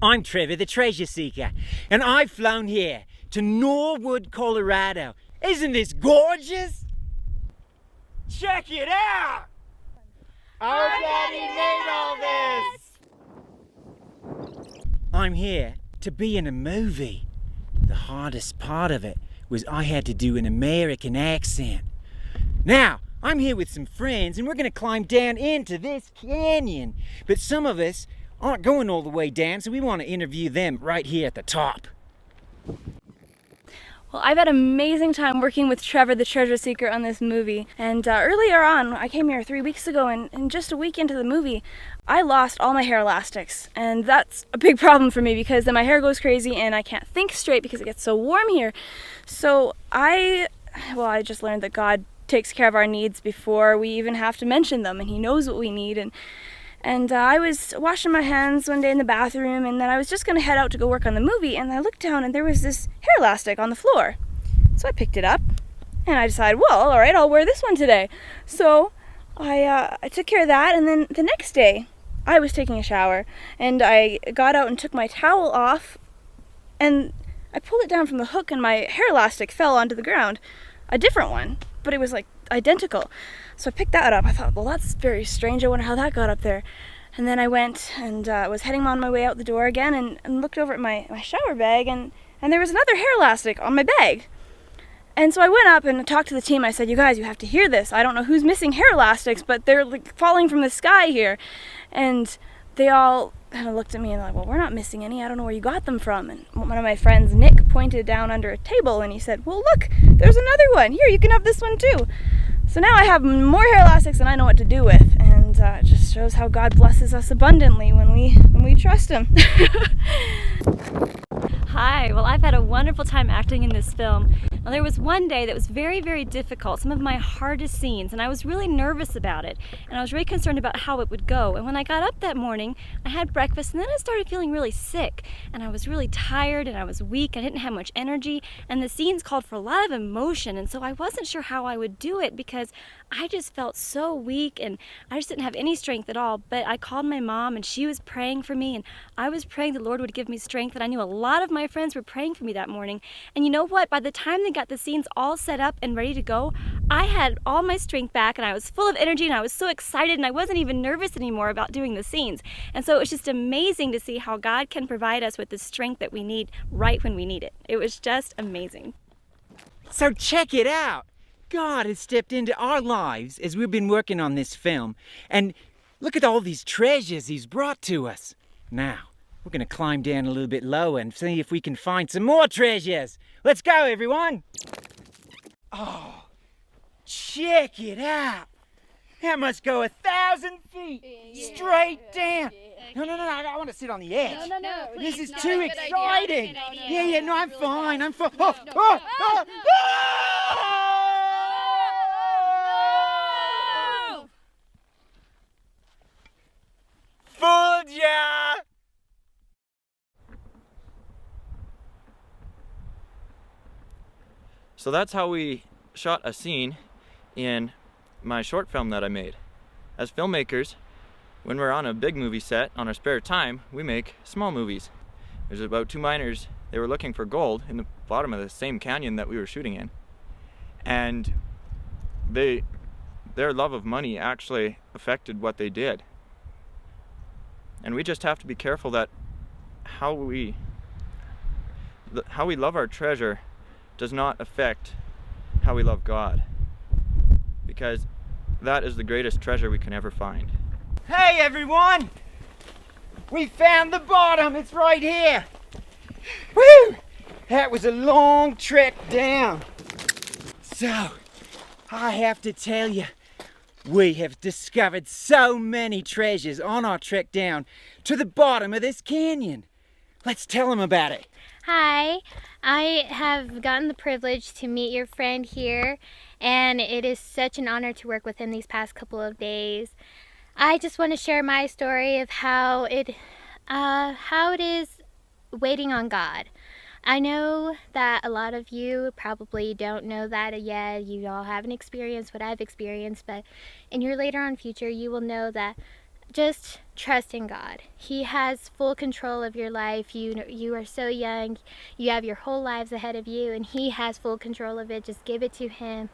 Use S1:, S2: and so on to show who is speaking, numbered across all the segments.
S1: I'm Trevor the Treasure Seeker, and I've flown here to Norwood, Colorado. Isn't this gorgeous? Check it out! Our daddy made all this! I'm here to be in a movie. The hardest part of it was I had to do an American accent. Now, I'm here with some friends and we're gonna climb down into this canyon. But some of us aren't going all the way down, so we want to interview them right here at the top.
S2: Well, I've had an amazing time working with Trevor the Treasure Seeker on this movie. And earlier on, I came here 3 weeks ago, and just a week into the movie, I lost all my hair elastics. And that's a big problem for me because then my hair goes crazy and I can't think straight because it gets so warm here. So I just learned that God takes care of our needs before we even have to mention them, and He knows what we need. And I was washing my hands one day in the bathroom, and then I was just going to head out to go work on the movie, and I looked down and there was this hair elastic on the floor. So I picked it up and I decided, well, all right, I'll wear this one today. So I took care of that, and then the next day I was taking a shower and I got out and took my towel off and I pulled it down from the hook and my hair elastic fell onto the ground. A different one, but it was like identical. So I picked that up. I thought, well, that's very strange. I wonder how that got up there. And then I went and was heading on my way out the door again and looked over at my shower bag, and there was another hair elastic on my bag. And so I went up and talked to the team. I said, you guys, you have to hear this. I don't know who's missing hair elastics, but they're like falling from the sky here. And they all kind of looked at me and they're like, well, we're not missing any. I don't know where you got them from. And one of my friends, Nick, pointed down under a table and he said, well, look, there's another one. Here, you can have this one too. So now I have more hair elastics than I know what to do with, and it just shows how God blesses us abundantly when we trust Him.
S3: Hi, well, I've had a wonderful time acting in this film. Now, there was one day that was very, very difficult, some of my hardest scenes, and I was really nervous about it, and I was really concerned about how it would go. And when I got up that morning, I had breakfast, and then I started feeling really sick, and I was really tired, and I was weak, I didn't have much energy, and the scenes called for a lot of emotion, and so I wasn't sure how I would do it because I just felt so weak, and I just didn't have any strength at all. But I called my mom, and she was praying for me, and I was praying the Lord would give me strength, and I knew a lot of my friends were praying for me that morning. And you know what? By the time they got the scenes all set up and ready to go, I had all my strength back, and I was full of energy, and I was so excited, and I wasn't even nervous anymore about doing the scenes. And so it was just amazing to see how God can provide us with the strength that we need right when we need it. It was just amazing.
S1: So check it out. God has stepped into our lives as we've been working on this film. And look at all these treasures He's brought to us. Now, we're going to climb down a little bit lower and see if we can find some more treasures. Let's go, everyone. Oh, check it out. That must go 1,000 feet straight down. No, I want to sit on the edge.
S4: No,
S1: this is
S4: please,
S1: too
S4: not a good
S1: exciting.
S4: idea.
S1: Yeah, no, I'm fine. I'm fine.
S4: No.
S1: Fooled ya!
S5: So that's how we shot a scene in my short film that I made. As filmmakers, when we're on a big movie set, on our spare time, we make small movies. There's about two miners, they were looking for gold in the bottom of the same canyon that we were shooting in. And their love of money actually affected what they did. And we just have to be careful that how we love our treasure does not affect how we love God, because that is the greatest treasure we can ever find.
S1: Hey everyone! We found the bottom, it's right here! Woo! That was a long trek down. So, I have to tell you, we have discovered so many treasures on our trek down to the bottom of this canyon. Let's tell them about it.
S4: Hi, I have gotten the privilege to meet your friend here, and it is such an honor to work with him these past couple of days. I just want to share my story of how it is waiting on God. I know that a lot of you probably don't know that yet. You all haven't experienced what I've experienced, but in your later on future, you will know that just trust in God. He has full control of your life. You are so young. You have your whole lives ahead of you, and He has full control of it. Just give it to Him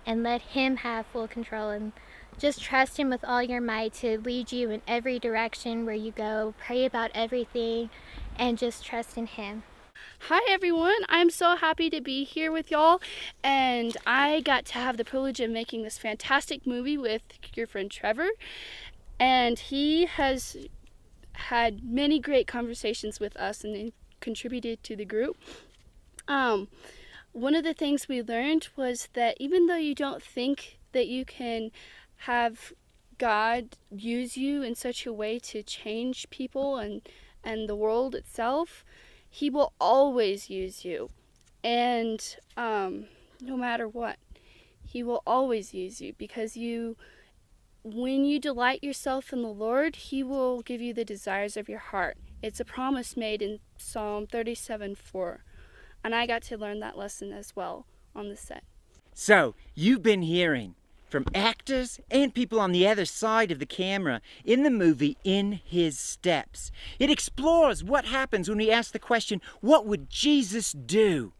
S4: and let Him have full control, and just trust Him with all your might to lead you in every direction where you go. Pray about everything and just trust in Him.
S6: Hi everyone, I'm so happy to be here with y'all, and I got to have the privilege of making this fantastic movie with your friend Trevor, and he has had many great conversations with us and contributed to the group. One of the things we learned was that even though you don't think that you can have God use you in such a way to change people and the world itself, He will always use you, and no matter what, He will always use you, because when you delight yourself in the Lord, He will give you the desires of your heart. It's a promise made in Psalm 37:4, and I got to learn that lesson as well on the set.
S1: So, you've been hearing from actors and people on the other side of the camera in the movie In His Steps. It explores what happens when we ask the question, what would Jesus do?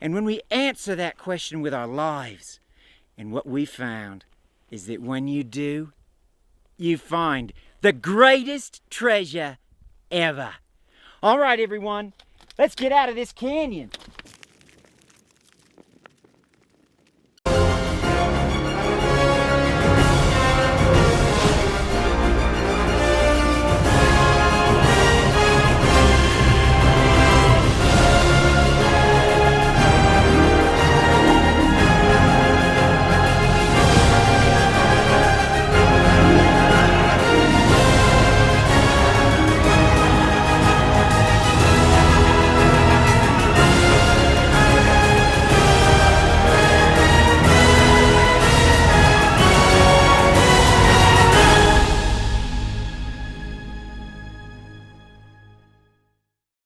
S1: And when we answer that question with our lives. And what we found is that when you do, you find the greatest treasure ever. All right, everyone, let's get out of this canyon.